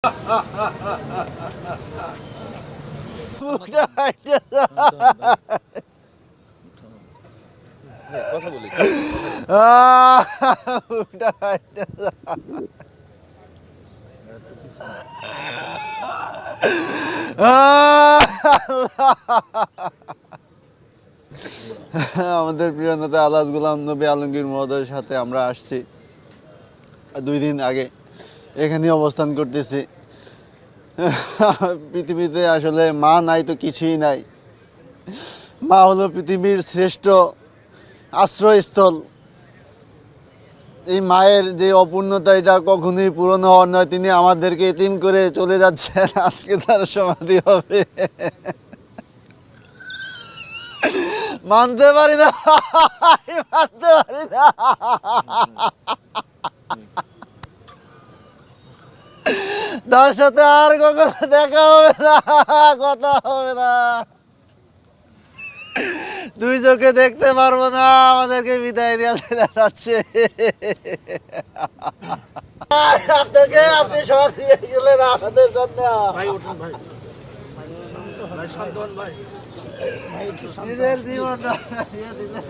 কথা বলি আমাদের প্রিয় নেতা আলহাজ গোলাম নবী আলমগীর মহোদয়ের সাথে আমরা আসছি 2 দিন আগে, এখানে অবস্থান করতেছি। পৃথিবীতে আসলে মা নাই তো কিছুই নাই। মা হলো পৃথিবীর শ্রেষ্ঠ আশ্রয়স্থল। এই মায়ের যে অপূর্ণতা, এটা কখনোই পূরণ হওয়ার নয়। তিনি আমাদেরকে এতিম করে চলে যাচ্ছেন, আজকে তার সমাধি হবে। মানতে পারি না, মানতে পারি না। তার সাথে আর কখনো দেখা হবে না, কথা হবে না, 2 চোখে দেখতে পারবো না। আমাদেরকে বিদায় দেওয়া যাচ্ছে। আপনি সব দিয়ে গেলেন আমাদের জন্য। নিজের জীবনটা দিয়ে দিলেন।